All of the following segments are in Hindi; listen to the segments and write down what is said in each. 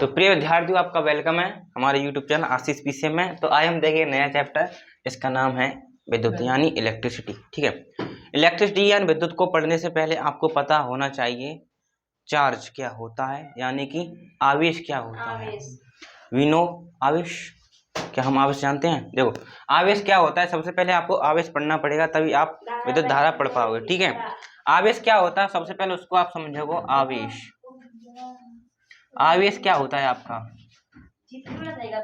तो प्रिय विद्यार्थियों, आपका वेलकम है हमारे यूट्यूब चैनल आशीष पीसीएम में। तो आज हम देखेंगे नया चैप्टर, इसका नाम है विद्युत यानी इलेक्ट्रिसिटी। ठीक है, इलेक्ट्रिसिटी यानी विद्युत को पढ़ने से पहले आपको पता होना चाहिए चार्ज क्या होता है, यानी कि आवेश क्या होता है। वी नो आवेश, क्या हम आवेश जानते हैं? देखो आवेश क्या होता है, सबसे पहले आपको आवेश पढ़ना पड़ेगा, तभी आप विद्युत धारा पढ़ पाओगे। ठीक है, आवेश क्या होता है सबसे पहले उसको आप समझोगे। आवेश क्या होता है आपका?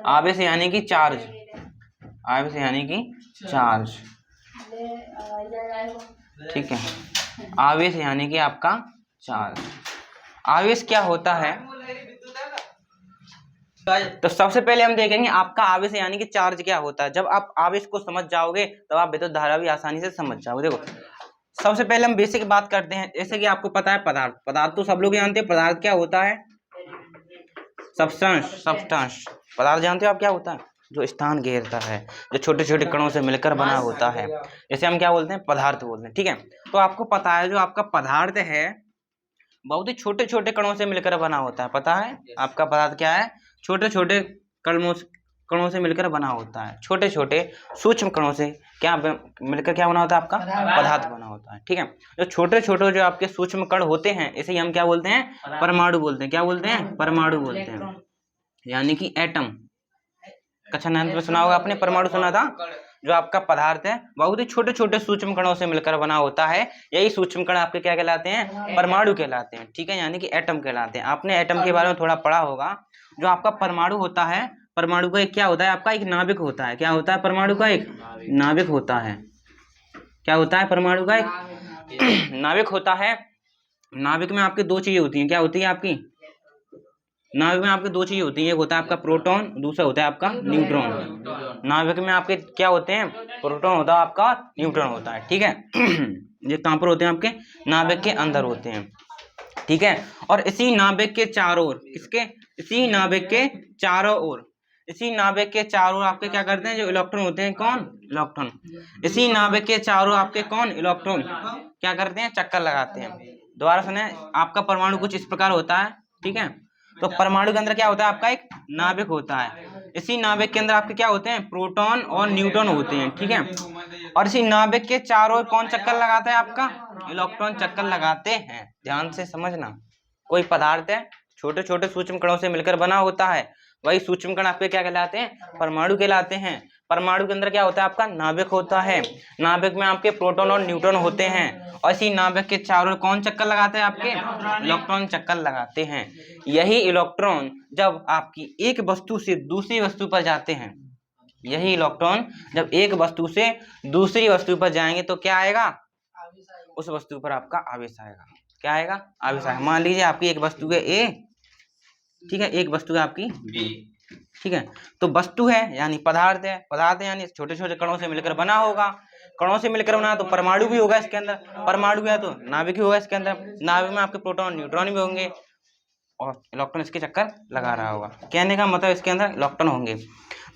आवेश यानी कि चार्ज, आवेश यानी कि चार्ज। ठीक है, आवेश यानी कि आपका चार्ज। आवेश क्या होता है, तो सबसे पहले हम देखेंगे आपका आवेश यानी कि चार्ज क्या होता है। जब आप आवेश को समझ जाओगे तब आप विद्युत धारा भी आसानी से समझ जाओगे। देखो सबसे पहले हम बेसिक बात करते हैं। जैसे कि आपको पता है पदार्थ, पदार्थ तो सब लोग जानते हैं। पदार्थ क्या होता है? सब्सटेंस। पदार्थ जानते हो आप क्या होता है? जो स्थान घेरता है, जो छोटे छोटे कणों से मिलकर बना होता है, जैसे हम क्या बोलते हैं? पदार्थ बोलते हैं। ठीक है, तो आपको पता है जो आपका पदार्थ है बहुत ही छोटे छोटे कणों से मिलकर बना होता है। पता है आपका पदार्थ क्या है? छोटे छोटे कणों से मिलकर बना होता है। छोटे छोटे सूक्ष्म कणों से क्या मिलकर क्या बना होता है? आपका पदार्थ बना होता है। ठीक है, जो छोटे छोटे जो आपके सूक्ष्म कण होते हैं इसे हम क्या बोलते हैं? परमाणु बोलते हैं। क्या बोलते हैं? परमाणु बोलते हैं, यानी कि एटम। कक्षा 9 में सुना होगा आपने, परमाणु सुना था। जो आपका पदार्थ है बहुत ही छोटे छोटे सूक्ष्म कणों से मिलकर बना होता है। यही सूक्ष्म कण आपके क्या कहलाते हैं? परमाणु कहलाते हैं। ठीक है, यानी कि एटम कहलाते हैं। आपने एटम के बारे में थोड़ा पढ़ा होगा। जो आपका परमाणु होता है, परमाणु का एक क्या होता है? आपका एक नाभिक होता है। क्या होता है? परमाणु का एक नाभिक होता है। क्या होता है? परमाणु का एक नाभिक होता है। नाभिक में आपकी दो चीजें होती हैं। क्या होती है आपकी? नाभिक में आपकी दो चीजें होती हैं, एक होता है आपका प्रोटॉन, दूसरा होता है आपका न्यूट्रॉन। नाभिक में आपके क्या होते हैं? प्रोटॉन होता है आपका, न्यूट्रॉन होता है। ठीक है ये कहाँ पर होते हैं? आपके नाभिक के अंदर होते हैं। ठीक है, और इसी नाभिक के चारों ओर, किसके? इसी नाभिक के चारों ओर, इसी नाभिक के चारों आपके क्या करते हैं? जो इलेक्ट्रॉन होते हैं, कौन? इलेक्ट्रॉन। इसी नाभिक के चारों आपके कौन? इलेक्ट्रॉन क्या करते हैं? चक्कर लगाते हैं। दोबारा सुने, आपका परमाणु कुछ इस प्रकार होता है। ठीक है, तो परमाणु के अंदर क्या होता है? आपका एक नाभिक होता है। इसी नाभिक के अंदर आपके क्या होते हैं? प्रोटॉन और न्यूट्रॉन होते हैं। ठीक है, और इसी नाभिक के चारों ओर कौन चक्कर लगाता है? आपका इलेक्ट्रॉन चक्कर लगाते हैं। ध्यान से समझना, कोई पदार्थ है छोटे छोटे सूक्ष्म कणों से मिलकर बना होता है, वही सूक्ष्म कण आपके क्या कहलाते हैं? परमाणु कहलाते हैं। परमाणु के अंदर क्या होता है? आपका नाभिक होता है। नाभिक में आपके प्रोटॉन और न्यूट्रॉन होते हैं, और इसी नाभिक के चारों ओर कौन चक्कर लगाते हैं? आपके इलेक्ट्रॉन चक्कर लगाते हैं। यही इलेक्ट्रॉन जब आपकी एक वस्तु से दूसरी वस्तु पर जाते हैं, यही इलेक्ट्रॉन जब एक वस्तु से दूसरी वस्तु पर जाएंगे तो क्या आएगा? उस वस्तु पर आपका आवेश आएगा। क्या आएगा? आवेश आएगा। मान लीजिए आपकी एक वस्तु है ए, ठीक है, एक वस्तु है आपकी बी। ठीक है, तो वस्तु है यानी पदार्थ है, पदार्थ है यानी छोटे छोटे कणों से मिलकर बना होगा। कणों से मिलकर बना तो परमाणु भी होगा इसके अंदर, परमाणु है तो नाभिक भी होगा इसके अंदर। नाभिक में आपके प्रोटॉन न्यूट्रॉन भी होंगे, और इलेक्ट्रॉन इसके चक्कर लगा रहा होगा। कहने का मतलब इसके अंदर इलेक्ट्रॉन होंगे।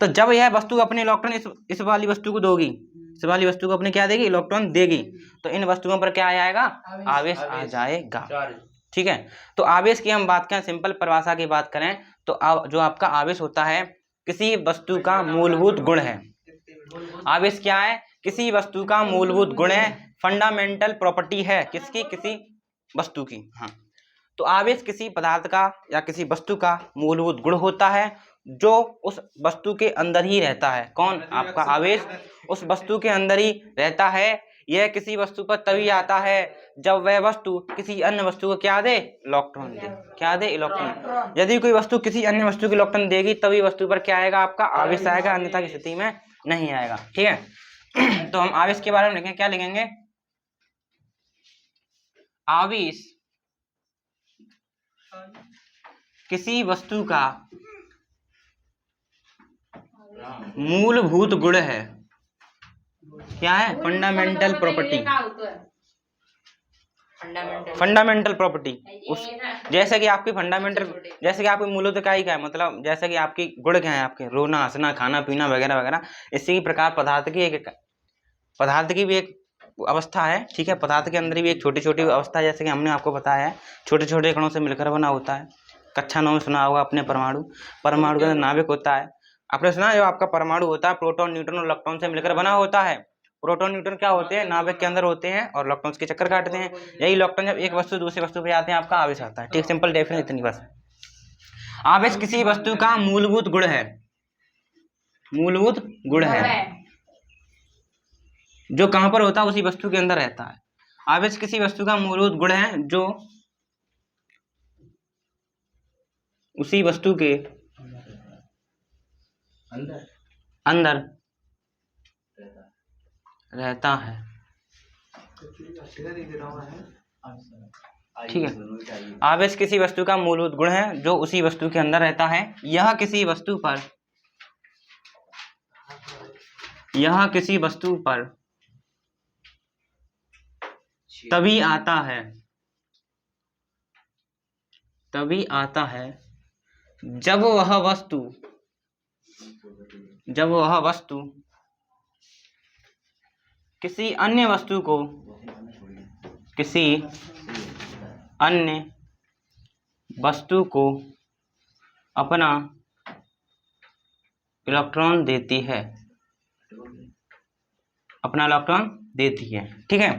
तो जब यह वस्तु अपने इलेक्ट्रॉन इस वाली वस्तु को दोगी, इस वाली वस्तु को अपने क्या देगी? इलेक्ट्रॉन देगी, तो इन वस्तुओं पर क्या आएगा? आवेश आ जाएगा। ठीक है, तो आवेश की हम बात करें, सिंपल परिभाषा की बात करें तो जो आपका आवेश होता है किसी वस्तु का मूलभूत गुण है। आवेश क्या है? किसी वस्तु का मूलभूत गुण है, फंडामेंटल प्रॉपर्टी है। किसकी? किसी वस्तु की। हाँ, तो आवेश किसी पदार्थ का या किसी वस्तु का मूलभूत गुण होता है, जो उस वस्तु के अंदर ही रहता है। कौन? आपका आवेश उस वस्तु के अंदर ही रहता है। यह किसी वस्तु पर तभी आता है जब वह वस्तु किसी अन्य वस्तु को क्या दे? इलेक्ट्रॉन दे। क्या दे? इलेक्ट्रॉन। यदि कोई वस्तु किसी अन्य वस्तु को इलेक्ट्रॉन देगी तभी वस्तु पर क्या आएगा? आपका आवेश आएगा, अन्यथा की स्थिति में नहीं आएगा। ठीक है, तो हम आवेश के बारे में लिखेंगे, क्या लिखेंगे? आवेश किसी वस्तु का मूलभूत गुण है। क्या है? Fundamental property. फंडामेंटल प्रॉपर्टी उस जैसे कि आपकी फंडामेंटल, जैसे कि आपकी मूलभूत इकाई क्या है, मतलब जैसे कि आपकी गुण क्या है? आपके रोना, हंसना, खाना पीना वगैरह वगैरह। इसी प्रकार पदार्थ की भी एक अवस्था है। ठीक है, पदार्थ के अंदर भी एक छोटी छोटी अवस्था है, जैसे कि हमने आपको बताया है छोटे छोटे कणों से मिलकर बना होता है। कक्षा 9 में सुना होगा अपने परमाणु। परमाणु के अंदर नाभिक होता है। आपने सुना जो आपका परमाणु होता है प्रोटॉन न्यूट्रॉन और इलेक्ट्रॉन से मिलकर बना होता है। प्रोटॉन न्यूट्रॉन क्या होते हैं, नाभिक के अंदर होते हैं और इलेक्ट्रॉन्स के चक्कर काटते हैं। यही इलेक्ट्रॉन जब एक वस्तु दूसरी वस्तु पे जाते हैं आपका आवेश आता है। ठीक, सिंपल डेफिनेशन इतनी बस। आवेश किसी वस्तु का मूलभूत गुण है, मूलभूत गुण है जो कहां पर होता है, उसी वस्तु के अंदर रहता है। आवेश किसी वस्तु का मूलभूत गुण है जो उसी वस्तु के अंदर रहता है। ठीक है, आवेश किसी वस्तु का मूलभूत गुण है जो उसी वस्तु के अंदर रहता है। यह किसी वस्तु पर तभी आता है जब वह वस्तु किसी अन्य वस्तु को अपना इलेक्ट्रॉन देती है, ठीक है।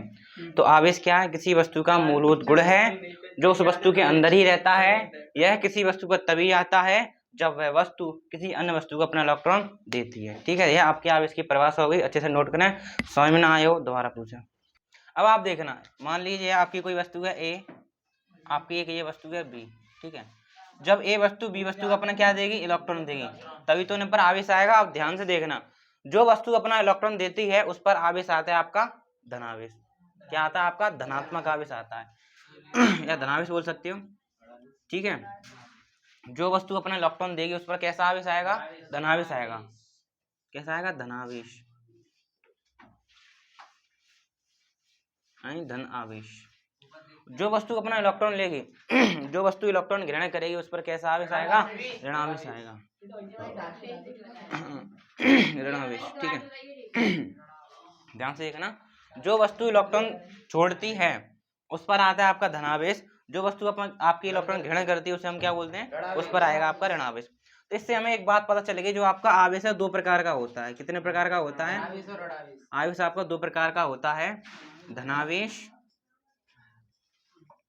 तो आवेश क्या है, किसी वस्तु का मूलभूत गुण है जो उस वस्तु के अंदर ही रहता है। यह किसी वस्तु पर तभी आता है जब वह वस्तु किसी अन्य वस्तु को अपना इलेक्ट्रॉन देती है। ठीक है, यह आपकी आवेश की परिभाषा हो गई। अच्छे से नोट करें, समझ में ना आए हो दोबारा पूछें। अब आप देखना, मान लीजिए आपकी कोई वस्तु है ए, आपकी एक ये वस्तु है बी। ठीक है, जब ए वस्तु बी वस्तु को अपना क्या देगी, इलेक्ट्रॉन देगी, तभी तो उन पर आवेश आएगा। आप ध्यान से देखना, जो वस्तु अपना इलेक्ट्रॉन देती है उस पर आवेश आता है आपका धनावेश। क्या आता है आपका, धनात्मक आवेश आता है या धनावेश बोल सकते हो। ठीक है, जो वस्तु अपना इलेक्ट्रॉन देगी उस पर कैसा आवेश आएगा, धनावेश आएगा। कैसा आएगा, धनावेश, धन आवेश। जो वस्तु अपना इलेक्ट्रॉन लेगी जो वस्तु इलेक्ट्रॉन ग्रहण करेगी उस पर कैसा आवेश आएगा, ऋणावेश आएगा, ऋणावेश। ठीक है, ध्यान से देखना, जो वस्तु इलेक्ट्रॉन छोड़ती है उस पर आता है आपका धनावेश। जो वस्तु आपकी इलेक्ट्रॉन ग्रहण करती है उसे हम क्या बोलते हैं, उस पर आएगा आपका ऋणावेश। तो इससे हमें एक बात पता चलेगी, जो आपका आवेश है दो प्रकार का होता है। कितने प्रकार का होता है, आवेश आपका दो प्रकार का होता है, धनावेश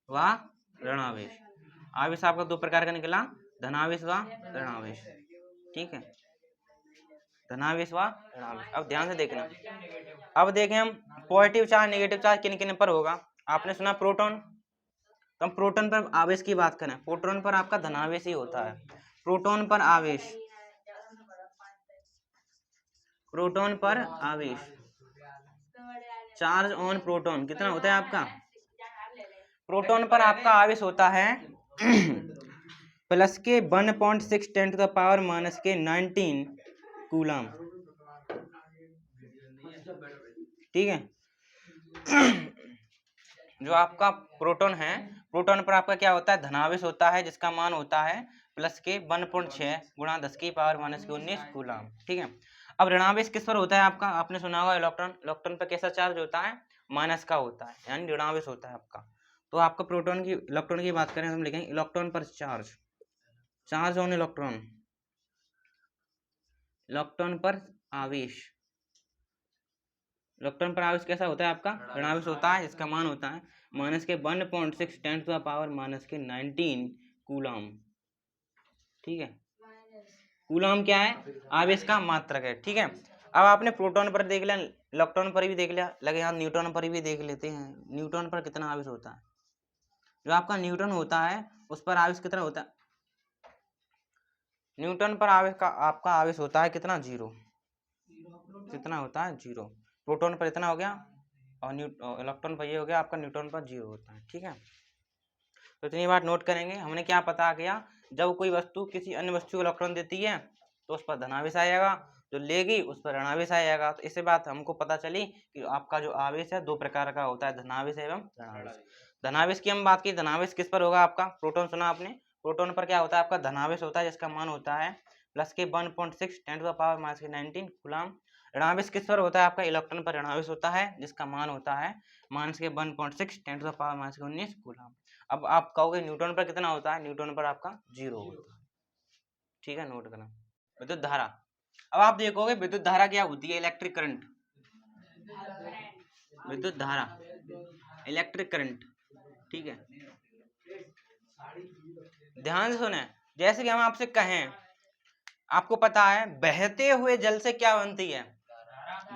व ऋणावेश। आवेश आपका दो प्रकार का निकला, धनावेश व ऋणावेश। ठीक है, धनावेश व ऋणावेश। अब ध्यान से देखना, अब देखें हम पॉजिटिव चार्ज नेगेटिव चार्ज किन किन पर होगा। आपने सुना प्रोटॉन, तो हम प्रोटॉन पर आवेश की बात करें, प्रोटॉन पर आपका धनावेश ही होता है। प्रोटॉन पर आवेश चार्ज ऑन प्रोटॉन कितना होता है आपका, प्रोटॉन पर आपका आवेश होता है प्लस के 1.6 × 10⁻⁻⁻19 कूलम। ठीक है, जो आपका प्रोटॉन है, प्रोटॉन पर आपका क्या होता है, धनावेश होता है, जिसका मान होता है प्लस के 1.6 × 10⁻⁻⁻19 कूलम। ठीक है, अब ऋणावेश किस पर होता है आपका, आपने सुना होगा इलेक्ट्रॉन। इलेक्ट्रॉन पर कैसा चार्ज होता है, माइनस का होता है, यानी ऋणावेश होता है आपका। तो आपका प्रोटॉन की इलेक्ट्रॉन की बात करें हम लिखेंगे इलेक्ट्रॉन पर चार्ज ऑन इलेक्ट्रॉन पर आवेश। इलेक्ट्रॉन पर आवेश कैसा होता है आपका, ऋणावेश होता है, जिसका मान होता है माइनस के 1.6 × 10⁻⁻⁻19 कूलम। ठीक है, कूलम क्या है, आवेश का मात्रक है। ठीक है, अब आपने प्रोटॉन पर देख लिया, इलेक्ट्रॉन पर भी देख लिया, लगे यहाँ न्यूट्रॉन पर भी देख लेते हैं। न्यूट्रॉन पर कितना आवेश होता है, जो आपका न्यूट्रॉन होता है उस पर आवेश कितना होता है, न्यूट्रॉन पर आवेश का आपका आवेश होता है कितना, 0। कितना होता है, 0। प्रोटॉन पर इतना हो गया और इलेक्ट्रॉन पर ये हो गया आपका, न्यूट्रॉन पर 0 होता है। ठीक है, तो इतनी बात नोट करेंगे। हमने क्या पता किया, जब कोई वस्तु किसी अन्य वस्तु को इलेक्ट्रॉन देती है तो उस पर धनावेश आएगा, जो लेगी उस पर ऋणावेश आएगा। तो इससे बात हमको पता चली कि आपका जो आवेश है दो प्रकार का होता है, धनावेश एवं ऋणावेश। धनावेश की हम बात की, धनावेश किस पर होगा आपका, प्रोटॉन सुना आपने, प्रोटॉन पर क्या होता है आपका, धनावेश होता है, जिसका मान होता है प्लस के 1.6 × 10⁻⁻⁻19 कूलम। ऋणावेश किस पर होता है आपका, इलेक्ट्रॉन पर ऋणावेश होता है, जिसका मान होता है -1.6 × 10⁻⁻⁻19 कूलम। अब आप कहोगे न्यूटन पर कितना होता है, न्यूटन पर आपका 0 होता है। ठीक है, नोट करना। विद्युत धारा, अब आप देखोगे विद्युत धारा क्या होती है, इलेक्ट्रिक करंट, विद्युत धारा, इलेक्ट्रिक करंट। ठीक है, ध्यान से सुने। जैसे कि हम आपसे कहें, आपको पता है बहते हुए जल से क्या बनती है,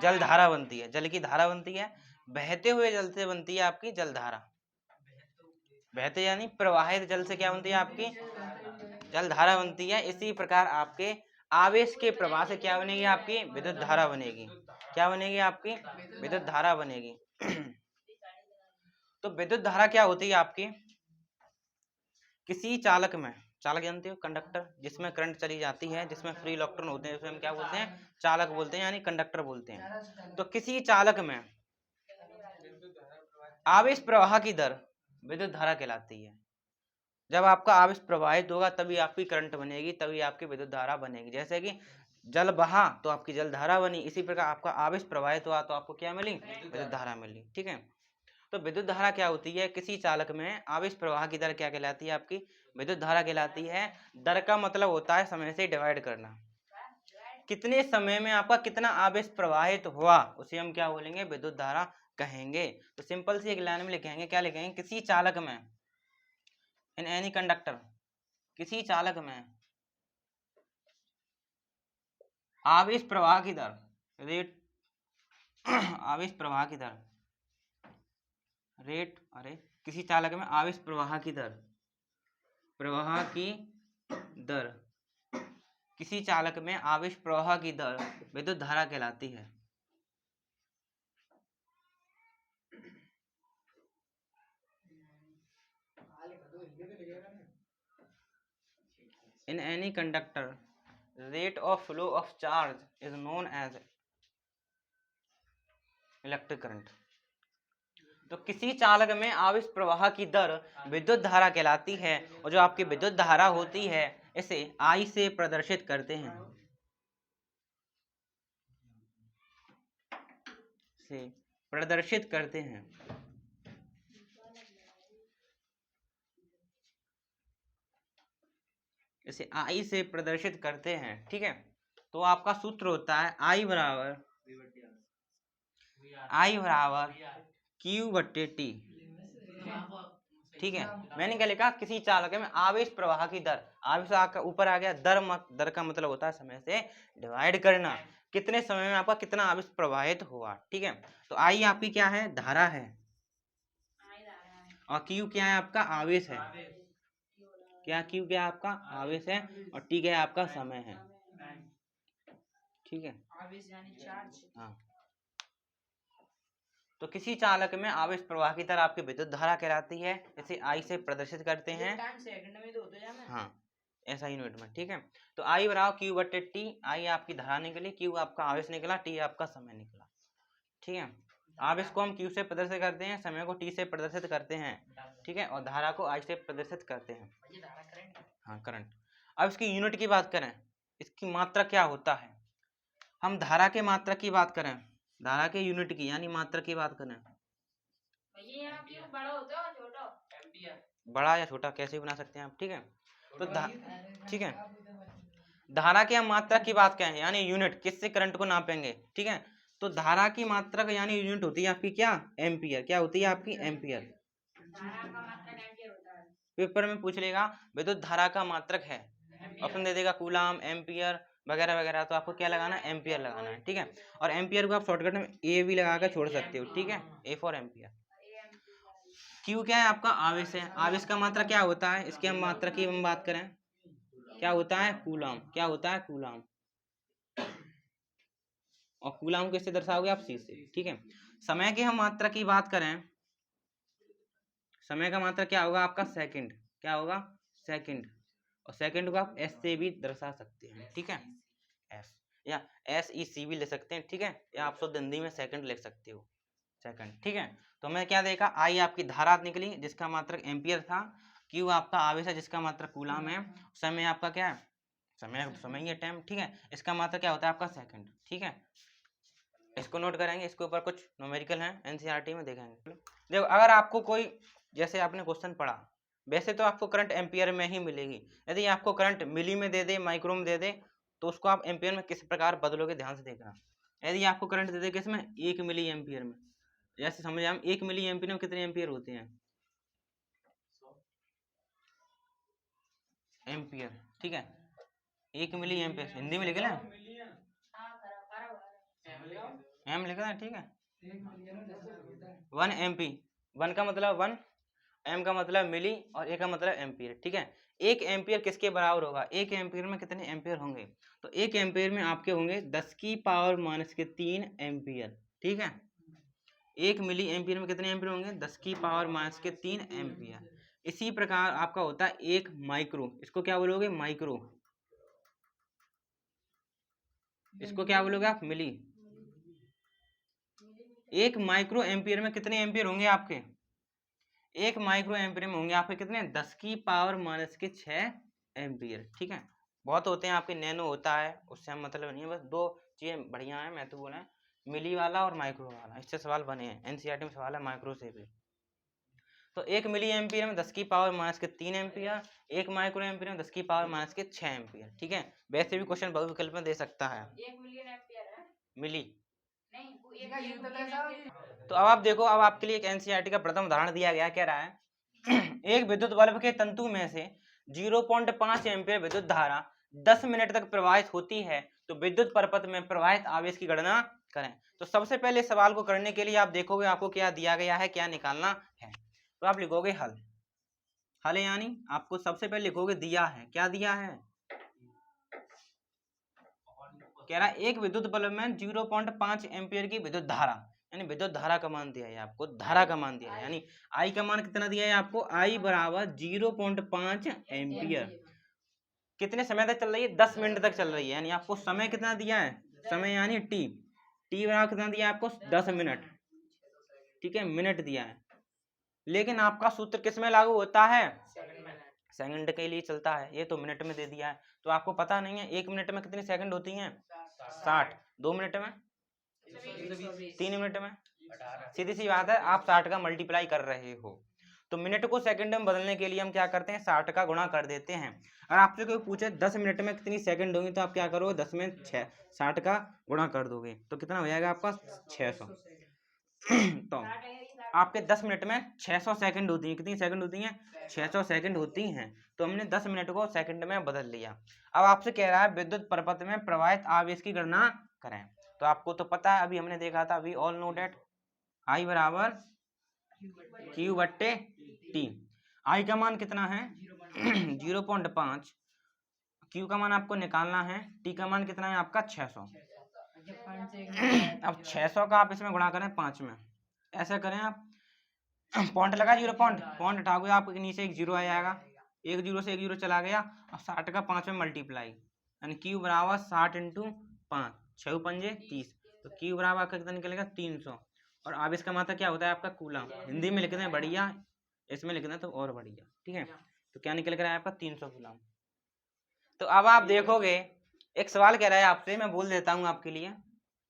जल धारा बनती है, जल की धारा बनती है। बहते हुए जल से बनती है आपकी जल धारा। बहते यानी प्रवाहित जल से क्या बनती है आपकी जल धारा बनती है। इसी प्रकार आपके आवेश के प्रवाह से क्या बनेगी, आपकी विद्युत धारा बनेगी। क्या बनेगी, आपकी विद्युत धारा बनेगी। तो विद्युत धारा क्या होती है आपकी, किसी चालक में, चालक जानते हो कंडक्टर, जिसमें करंट चली जाती है, जिसमें फ्री इलेक्ट्रॉन होते हैं, उसमें हम क्या बोलते हैं, चालक बोलते हैं, यानी कंडक्टर बोलते हैं। तो किसी चालक में आवेश प्रवाह की दर विद्युत धारा कहलाती है। जब आपका आवेश प्रवाहित होगा तभी आपकी करंट बनेगी, तभी आपकी विद्युत धारा बनेगी। जैसे कि जल बहा तो आपकी जल धारा बनी, इसी प्रकार आपका आवेश प्रवाहित हुआ तो आपको क्या मिली, विद्युत धारा मिली। ठीक है, तो विद्युत धारा क्या होती है, किसी चालक में आवेश प्रवाह की दर क्या कहलाती है, आपकी विद्युत धारा कहलाती है। दर का मतलब होता है समय से डिवाइड करना, कितने समय में आपका कितना आवेश प्रवाहित हुआ उसे हम क्या बोलेंगे, विद्युत धारा कहेंगे। तो सिंपल सी एक लाइन में लिखेंगे, क्या लिखेंगे, किसी चालक में, इन एनी कंडक्टर, किसी चालक में आवेश प्रवाह की दर, रेट आवेश प्रवाह की दर, रेट, अरे किसी चालक में आवेश प्रवाह की दर, प्रवाह की दर, किसी चालक में आवेश प्रवाह की दर विद्युत धारा कहलाती है। In any conductor, rate of flow of charge is known as electric current. तो किसी चालक में आवेश प्रवाह की दर विद्युत धारा कहलाती है, और जो आपकी विद्युत धारा होती है इसे I से प्रदर्शित करते हैं, से प्रदर्शित करते हैं। इसे I से प्रदर्शित करते हैं। ठीक है, तो आपका सूत्र होता है I बराबर Q/T। ठीक है, मैंने क्या लिखा, किसी चालक में आवेश प्रवाह की दर, आवेश ऊपर आ गया, दर का मतलब होता है समय से डिवाइड करना, कितने समय में आपका कितना आवेश प्रवाहित हुआ। ठीक है, तो आई आपकी क्या है, धारा है, और क्यू क्या है, आपका आवेश है। क्या क्यू क्या है, आपका आवेश है, और टी क्या है, आपका समय है। ठीक है, हाँ, तो किसी चालक में आवेश प्रवाह की दर आपकी विद्युत धारा कहलाती है, इसे आई से प्रदर्शित करते हैं। हाँ, ऐसा यूनिट में। ठीक है, तो आई बराबर Q/T। आई आपकी धारा निकली, क्यू आपका आवेश निकला, टी आपका समय निकला। ठीक है, आवेश को हम क्यू से प्रदर्शित करते हैं, समय को टी से प्रदर्शित करते हैं। ठीक है, और धारा को आई से प्रदर्शित करते हैं। हाँ, करंट। अब इसकी यूनिट की बात करें, इसकी मात्रा क्या होता है, हम धारा के मात्रा की बात करें, धारा के यूनिट की यानी मात्रा की बात करें, बड़ा या छोटा कैसे बना सकते हैं आप। ठीक है, तो ठीक है, धारा की हम मात्रा की बात करें यानी यूनिट, किससे करंट को नापेंगे। ठीक है, तो धारा की मात्रा का यानी यूनिट होती है आपकी क्या, एम्पियर। क्या होती है आपकी, एम्पियर। पेपर में पूछ लेगा विद्युत धारा का मात्रक है, ऑप्शन दे देगा कूलाम, एम्पियर वगैरह वगैरह, तो आपको क्या लगाना है, एम्पियर लगाना है। ठीक है, और एम्पियर को आप शॉर्टकट में ए भी लगा कर छोड़ सकते हो। ठीक है, ए फॉर एम्पियर। क्यू क्या है, आपका आवेश है। आवेश का मात्रा क्या होता है, इसकी हम मात्रा की हम बात करें, क्या होता है, कूलाम। क्या होता है, कूलाम। और कूलाम किससे दर्शाओगे आप, सी से। ठीक है, समय की हम मात्रा की बात करें, समय का मात्रा क्या होगा आपका, सेकंड। क्या होगा, सेकंड। और सेकंड को आप एस से भी दर्शा सकते हैं। ठीक है, एस या SEC भी ले सकते हैं। ठीक है, या आप शुद्ध हिंदी में सेकंड लिख सकते हो, सेकंड। ठीक है, तो हमें क्या देखा, आई आपकी धारा निकली जिसका मात्रक एम्पियर था, क्यू आपका आवेश है जिसका मात्रक कूलाम है, समय आपका क्या है, समय ही है, टाइम। ठीक है, इसका मात्रक क्या होता है आपका, सेकंड। ठीक है, इसको नोट करेंगे, इसके ऊपर कुछ न्यूमेरिकल हैं NCERT में देखेंगे। देखो, अगर आपको कोई, जैसे आपने क्वेश्चन पढ़ा वैसे तो आपको करंट एम्पियर में ही मिलेगी। यदि आपको करंट मिली में दे दे, माइक्रो में दे दे, तो उसको आप एम्पियर में किस प्रकार बदलोगे, ध्यान से देखना। यदि आपको करंट दे दे किसमें, 1 मिली एम्पियर में, जैसे समझ हम 1 मिली एम्पियर में कितने एम्पियर होते हैं, एम्पियर, ठीक है। 1 मिली एम्पियर हिंदी में लिखे ना, एम लिखा है, ठीक है। 1 एमपी, 1 का मतलब 1, एम का मतलब मिली और ए का मतलब एम्पियर, ठीक है। 1 एम्पियर किसके बराबर होगा, 1 एम्पियर में कितने एम्पियर होंगे, तो 1 एम्पियर में आपके होंगे 10 की पावर माइनस के 3 एम्पियर, ठीक है। 1 मिली एम्पियर में कितने एम्पियर होंगे, 10 की पावर माइनस के 3 एम्पियर। इसी प्रकार आपका होता है 1 माइक्रो, इसको क्या बोलोगे, माइक्रो, इसको क्या बोलोगे आप, मिली। 1 माइक्रो एम्पियर में कितने एम्पियर होंगे आपके, 1 माइक्रो एम्पियर में होंगे आपके कितने, 10 की पावर माइनस के 6 एम्पियर, ठीक है। बहुत होते हैं आपके, नैनो होता है, उससे हम मतलब नहीं है, बस 2 चीजें बढ़िया है, मैं तो बोला मिली वाला और माइक्रो वाला, इससे सवाल बने हैं, एनसीईआरटी में सवाल है माइक्रो से भी। तो 1 मिली एम्पियर में 10 की पावर माइनस के 3 एम्पियर, 1 माइक्रो एम्पियर में 10 की पावर माइनस के 6 एम्पियर, ठीक है। वैसे भी क्वेश्चन बहुविकल्प में दे सकता है, 1 मिलियन एम्पियर है, मिली नहीं, तो अब आप देखो, अब आपके लिए एक एनसीईआरटी का प्रथम उदाहरण दिया गया, कह रहा है एक विद्युत बल्ब के तंतु में से 0.5 एम्पियर विद्युत धारा 10 मिनट तक प्रवाहित होती है, तो विद्युत परपथ में प्रवाहित आवेश की गणना करें। तो सबसे पहले सवाल को करने के लिए आप देखोगे आपको क्या दिया गया है, क्या निकालना है, तो आप लिखोगे हल, हल यानी आपको सबसे पहले लिखोगे दिया है, क्या दिया है, कह रहा है एक विद्युत बल्ब में 0.5 एम्पियर की विद्युत धारा, यानी विद्युत धारा का मान दिया है आपको, धारा का मान दिया है, यानी आई का मान कितना दिया है आपको, आई बराबर 0.5 एम्पियर, कितने समय तक चल रही है, 10 मिनट तक चल रही है, यानी आपको समय कितना दिया है, समय यानी टी, टी बराबर कितना दिया है आपको, 10 मिनट, ठीक है, मिनट दिया है। लेकिन आपका सूत्र किस में लागू होता है, सेकंड के लिए चलता है, ये तो मिनट में दे दिया है, तो आपको पता नहीं है 1 मिनट में कितनी सेकंड होती हैं, 60, 2 मिनट में, 3 मिनट में, सीधी सी बात है, आप 60 का मल्टीप्लाई कर रहे हो, तो मिनट को सेकंड में बदलने के लिए हम क्या करते हैं, 60 का गुणा कर देते हैं। अगर आपसे कोई पूछे 10 मिनट में कितनी सेकंड होंगी, तो आप क्या करोगे, 10 में 60 का गुणा कर दोगे, तो कितना हो जाएगा आपका 600। तो आपके 10 मिनट में 600 सेकंड होती हैं, कितनी सेकंड होती हैं, 600 सेकंड होती हैं, तो हमने 10 मिनट को सेकंड में बदल लिया। अब आपसे कह रहा है विद्युत परपथ में प्रवाहित आवेश की गणना करें, तो आपको तो पता है, अभी हमने देखा था, वी ऑल नो डेट आई बराबर क्यू बट्टे टी, आई का मान कितना है 0.5, क्यू का मान आपको निकालना है, टी का मान कितना है आपका 600। अब 600 का आप इसमें गुणा करें 5 में, ऐसा करें आप, पॉइंट लगा 0 पॉइंट हटाओगे आप नीचे एक जीरो आ जाएगा, एक जीरो से एक जीरो चला गया, और 60 का 5 में मल्टीप्लाई, यानी क्यू बराबर 60 इंटू 5, 6 पंजे 30, तो क्यू बराबर आपका कितना निकलेगा 300। और आवेश का मात्रा क्या होता है आपका कूलम, हिंदी में लिखते हैं बढ़िया, इसमें लिखना तो और बढ़िया, ठीक है। तो क्या निकल कर आया आपका 300 कूलम। तो अब आप देखोगे एक सवाल कह रहा है आपसे, मैं बोल देता हूँ आपके लिए,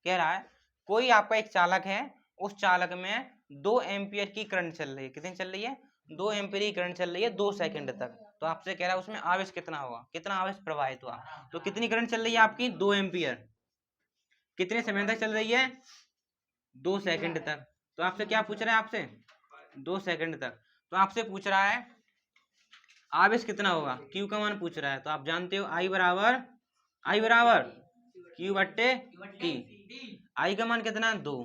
कह रहा है कोई आपका एक चालक है, उस चालक में 2 एम्पियर की करंट चल रही है, कितनी चल रही है, 2 एम्पियर की करंट चल रही है 2 सेकंड तक, तो आपसे कह रहा है उसमें आवेश कितना होगा, कितना आवेश प्रवाहित हुआ, तो कितनी करंट चल रही है आपकी 2 एम्पियर, कितने समय तक चल रही है, 2 सेकंड तक, तो आपसे क्या पूछ रहा है, आपसे 2 सेकंड तक, तो आपसे पूछ रहा है आवेश कितना होगा, क्यू का मान पूछ रहा है, तो आप जानते हो आई बराबर क्यू बट्टे टी, आई का मान कितना 2,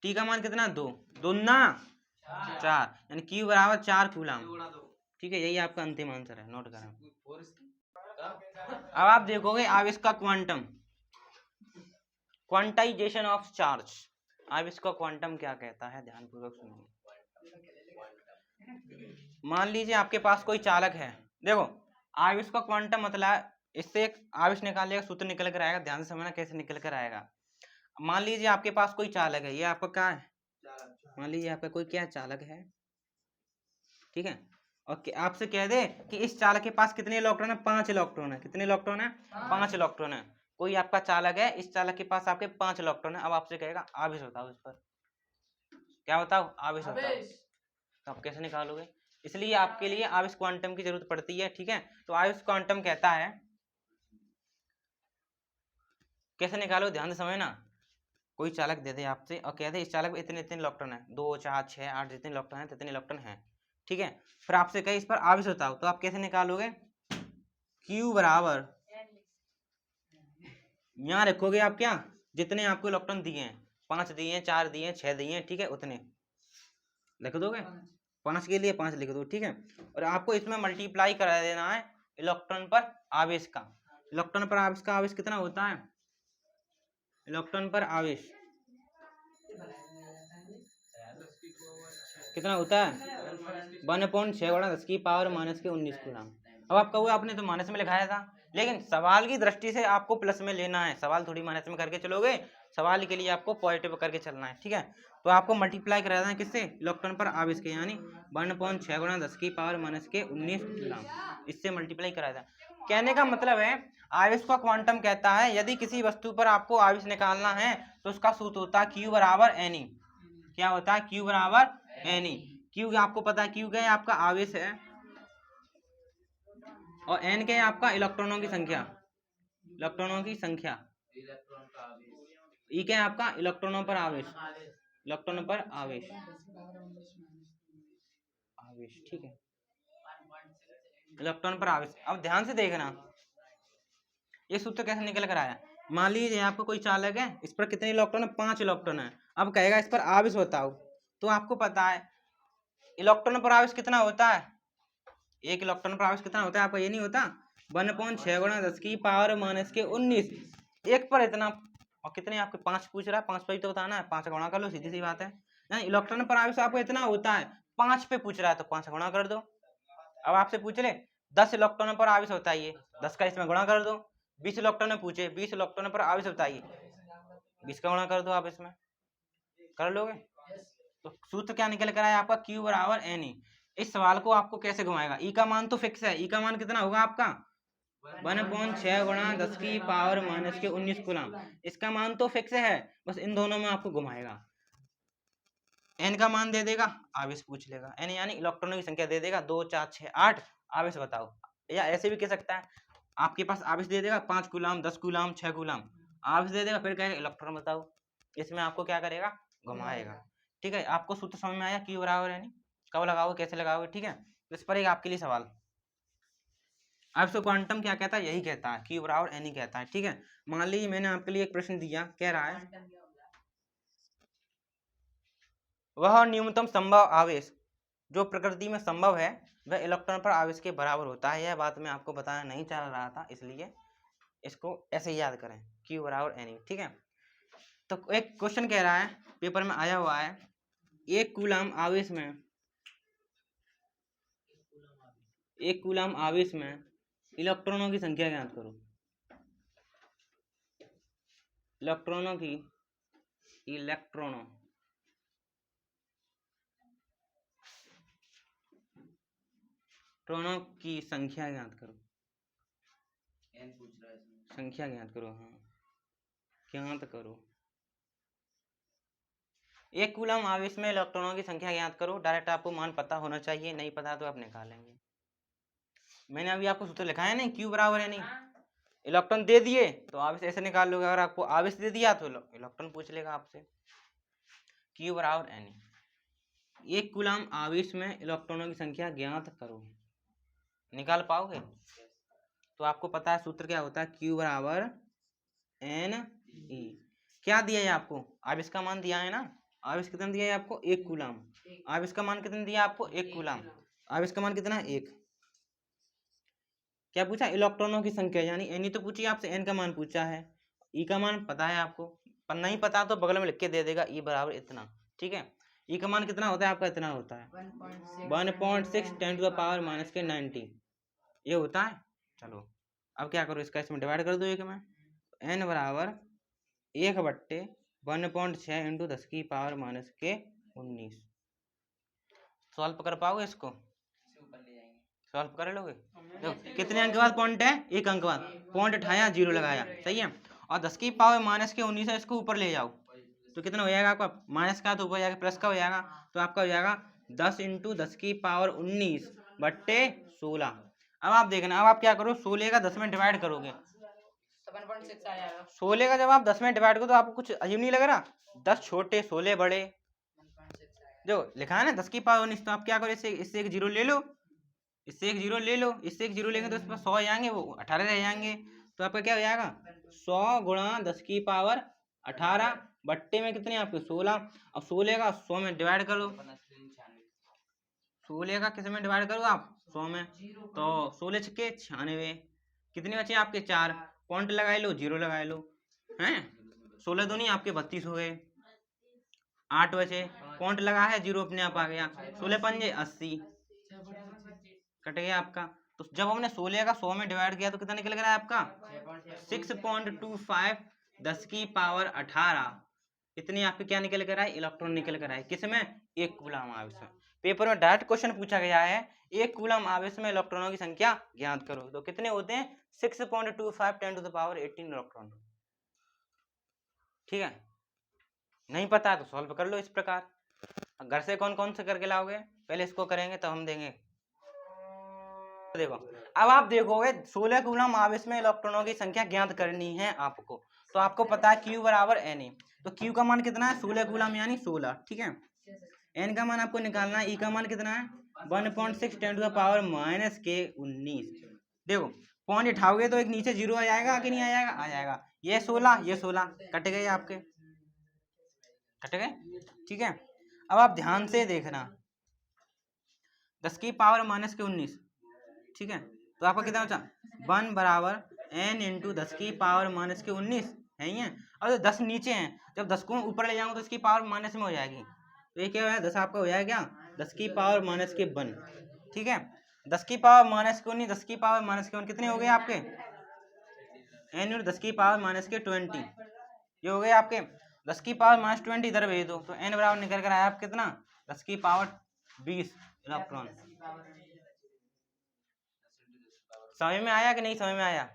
टी का मान कितना 2, दूना 4, यानी क्यू बराबर 4 कूलम, ठीक है, यही आपका अंतिम आंसर है, नोट करें। अब आप देखोगे आवेश का क्वांटम, क्वांटाइजेशन ऑफ चार्ज, आवेश का क्वांटम क्या कहता है, ध्यानपूर्वक सुनिए। मान लीजिए आपके पास कोई चालक है, देखो आवेश का क्वांटम मतलब इससे एक आवेश निकालेगा, सूत्र निकल कर आएगा, ध्यान से समझना कैसे निकल कर आएगा। मान लीजिए आपके पास कोई चालक है, ये आपका क्या है, मान लीजिए आपका कोई क्या चालक है, ठीक है, और आपसे कह दे कि इस चालक के पास कितने इलेक्ट्रॉन है, 5 इलेक्ट्रॉन है, कितने इलेक्ट्रॉन है, 5 इलेक्ट्रॉन है, कोई आपका चालक है, इस चालक के पास आपके 5 इलेक्ट्रॉन है। अब आपसे कहेगा आवेश बताओ, इस पर क्या बताओ, आवेश बताओ, तो आप कैसे निकालोगे, इसलिए आपके लिए आवेश क्वांटम की जरूरत पड़ती है। ठीक है, तो आवेश क्वांटम कहता है, कैसे निकालो ध्यान से समझना। कोई चालक दे दे आपसे और कह दे इस चालक में इतने इतने इलेक्ट्रॉन है, 2 4 6 8 जितने इलेक्ट्रॉन है जितने इलेक्ट्रॉन है। ठीक है, फिर आपसे कहे इस पर आवेश बताओ, तो आप कैसे निकालोगे? Q बराबर, यहाँ रखोगे आप क्या, जितने आपको इलेक्ट्रॉन दिए हैं, 5 दिए हैं, 4 दिए हैं, 6 दिए हैं, ठीक है, उतने लिख दोगे। 5 के लिए 5 लिख दो। ठीक है, और आपको इसमें मल्टीप्लाई करा देना है इलेक्ट्रॉन पर आवेश का। इलेक्ट्रॉन पर आवेश का आवेश कितना होता है? इलेक्ट्रॉन पर आवेश कितना होता है? 1/6 गुणा 10 की पावर -19 कूलम। अब आप कहोगे आपने तो माइनस में लिखाया था, लेकिन सवाल की दृष्टि से आपको प्लस में लेना है। सवाल थोड़ी माइनस में करके चलोगे, सवाल के लिए आपको पॉजिटिव करके चलना है। ठीक है, तो आपको मल्टीप्लाई करा देना है किससे? इलेक्ट्रॉन पर आवेश के, यानी 1/6 गुणा 10 की पावर -19 कूलम, इससे मल्टीप्लाई करा देना। कहने का मतलब है आवेश का क्वांटम कहता है यदि किसी वस्तु पर आपको आवेश निकालना है तो उसका सूत्र होता है Q बराबर Ne। क्या होता है? Q बराबर Ne। Q आपको पता है, Q क्या है? आपका आवेश है, और N क्या है? आपका इलेक्ट्रॉनों की संख्या, इलेक्ट्रॉनों की संख्या। E क्या है? आपका इलेक्ट्रॉनों पर आवेश, इलेक्ट्रॉनों पर आवेश, आवेश। ठीक है, इलेक्ट्रॉन पर आवेश। अब ध्यान से देखना ये सूत्र कैसे निकल कर आया। मान लीजिए आपको कोई चालक है, इस पर कितने इलेक्ट्रॉन है? 5 इलेक्ट्रॉन है। अब कहेगा इस पर आवेश बताओ, तो आपको पता है इलेक्ट्रॉन पर आवेश कितना होता है? एक इलेक्ट्रॉन पर आवेश कितना होता है आपका? ये नहीं होता 1/6 गुणा 10 की पावर -19। एक पर इतना, और कितने आपके 5 पूछ रहा है, 5 पर ही तो बताना है, 5 गुणा कर लो, सीधी सी बात है। यानी इलेक्ट्रॉन पर आवेश आपको इतना होता है, 5 पे पूछ रहा है तो 5 गुणा कर दो। अब आपसे पूछ ले 10 इलेक्ट्रॉनों पर आवेश होता है, ये 10 का इसमें गुणा कर दो। 20 इलेक्ट्रॉन पूछे, 20 इलेक्ट्रॉनों पर आवेश बताइए, 20 का गुणा कर दो, आप इसमें कर लोगे। तो सूत्र क्या निकल कर आया आपका? Q बराबर Ne। इस सवाल को आपको कैसे घुमाएगा? E का मान तो फिक्स है, E का मान कितना होगा आपका? 1/6 गुणा 10 की पावर -19 कूलम। इसका मान तो फिक्स है, बस इन दोनों में आपको घुमाएगा। N का मान दे देगा, आवेश पूछ लेगा। N यानी इलेक्ट्रॉनों की संख्या दे देगा, 2 4 6 8, आवेश बताओ। या ऐसे भी कह सकता है, आपके पास आवेश दे देगा 5 कूलम, 10 कूलम, 6 कूलम, आवेश दे देगा, फिर कहेगा इलेक्ट्रॉन बताओ। इसमें आपको क्या करेगा? घुमाएगा। ठीक है, आपको सूत्र समझ में आया Q बराबर यानी कब लगाओगे, कैसे लगाओगे? ठीक है, तो इस पर एक आपके लिए सवाल, आपसे क्वांटम क्या कहता है? यही कहता है, Q बराबर Ne कहता है। ठीक है, मान लीजिए मैंने आपके लिए एक प्रश्न दिया, कह रहा है वह न्यूनतम संभव आवेश जो प्रकृति में संभव है वह इलेक्ट्रॉन पर आवेश के बराबर होता है। यह बात मैं आपको बताना नहीं चाह रहा था, इसलिए इसको ऐसे याद करें, Q बराबर Ne। ठीक है, तो एक क्वेश्चन कह रहा है, पेपर में आया हुआ है, 1 कूलम आवेश में, 1 कूलम आवेश में इलेक्ट्रॉनों की संख्या ज्ञात करो। इलेक्ट्रॉनों की, इलेक्ट्रॉनों इलेक्ट्रॉनों की संख्या ज्ञात करो। संख्या ज्ञात करो, हाँ ज्ञात करो। 1 कूलम आवेश में इलेक्ट्रॉनों की संख्या ज्ञात करो। डायरेक्ट आपको मान पता होना चाहिए, नहीं पता तो आप निकालेंगे। मैंने अभी आपको सूत्र लिखा है नहीं, Q बराबर है नहीं, इलेक्ट्रॉन दे दिए तो आवेश ऐसे निकाल लोगे। अगर आपको आवेश दे दिया तो इलेक्ट्रॉन पूछ लेगा आपसे। Q बराबर Ne। 1 कूलम आवेश में इलेक्ट्रॉनों की संख्या ज्ञात करो। निकाल पाओगे? तो आपको पता है सूत्र क्या होता है, Q बराबर Ne। क्या दिया है आपको? आवेश का मान दिया है ना, आवेश कितना दिया है आपको? 1 कूलम। आवेश का मान कितना दिया आपको? 1 कूलम। आवेश का मान कितना है? 1। क्या पूछा? इलेक्ट्रॉनों की संख्या, यानी Ne तो पूछी आपसे, N का मान पूछा है। E का मान पता है आपको, पर नहीं पता तो बगल में लिख के दे देगा, E बराबर इतना। ठीक है, E का मान कितना होता है आपका? इतना होता है 1.6 10⁻⁻90, ये होता है। चलो अब क्या करो, इसका इसमें डिवाइड कर दो एक में। N बराबर 1/1/6 × 10⁻⁻19। सॉल्व कर पाओगे इसको? सॉल्व कर लोगे? देखो कितने अंक के बाद पॉइंट है? 1 अंक बाद पॉइंट उठाया, 0 लगाया, सही है। और 10⁻⁻19 है, इसको ऊपर ले जाओ तो कितना हो जाएगा आपका? माइनस का तो ऊपर जाएगा, प्लस का हो जाएगा, तो आपका हो जाएगा 10 इंटू 10 की पावर 19 बट्टे 16। अब आप देखना, अब आप क्या करो, 16 का 10 में डिवाइड करोगे 7.6 आ जाएगा। 16 का जब आप 10 में डिवाइड करो तो आपको कुछ अजीब नहीं लग रहा, 10 छोटे 16 बड़े, जो लिखा है ना 10 की पावर 19, तो आप क्या करो, इससे एक जीरो ले लो, इससे एक जीरो ले लो, इससे एक जीरो लेंगे तो इस पर 100 आएंगे, वो 18 रह जाएंगे। तो आपका क्या हो जाएगा, 100 गुणा 10 की पावर 18 बट्टे में कितने आपके 16। अब 16 का 100 में डिवाइड करो, 16 का किस में डिवाइड करो आप, 100 में, तो 16 छक्के 96, कितने बचे आपके 4, पॉइंट लगाए लो, जीरो लगाए लो, हैं 16 दूनी आपके 32 हो गए, 8 बचे, पॉइंट लगा है, जीरो अपने आप आ गया, 16 पंजे 80 कट गया आपका। तो जब हमने 16 का 100 में डिवाइड किया तो कितना निकल गया आपका 6.25 10 की पावर 18, इतनी आपके क्या निकल कर आए, इलेक्ट्रॉन निकल कर आए, किसमें, एक कूलम आवेश में। पेपर में डायरेक्ट क्वेश्चन पूछा गया है, एक कूलम आवेश में इलेक्ट्रॉनों की संख्या ज्ञात करो, तो कितने होते हैं 6.25 10 टू द पावर 18 इलेक्ट्रॉन। ठीक है, नहीं पता तो सॉल्व कर लो इस प्रकार। घर से कौन कौन से करके लाओगे, पहले इसको करेंगे तब हम देंगे। देखो अब आप देखोगे 16 कूलम आवेश में इलेक्ट्रॉनों की संख्या ज्ञात करनी है आपको, तो आपको पता है Q बराबर Na, तो Q का मान कितना है 16 कूलम यानी 16, ठीक है। N का मान आपको निकालना है, E का मान कितना है 1.6 10 टू द पावर माइनस के 19। देखो पॉइंट उठाओगे तो एक नीचे जीरो आ जाएगा कि नहीं आ जाएगा, आ जाएगा, ये 16 कट गए आपके, कट गए, ठीक है। अब आप ध्यान से देखना 10 की पावर माइनस के 19, ठीक है, तो आपका कितना बचा 1 बराबर n इंटू 10 की पावर माइनस के 19 है ही है। और 10 नीचे हैं, जब 10 को ऊपर ले जाऊंगा तो इसकी पावर माइनस में हो जाएगी, तो ये क्या है 10 आपका हो जाएगा क्या 10 की पावर माइनस के 1, ठीक है। 10 की पावर माइनस के 19 10 की पावर माइनस के 1 कितने हो गए आपके n इंटू 10 की पावर माइनस के 20, ये हो गए आपके 10 की पावर माइनस 20, इधर भेज दो तो n बराबर निकल कर आया आप कितना 10 की पावर 20 इलेक्ट्रॉन। समझ में आया कि नहीं समझ में आया।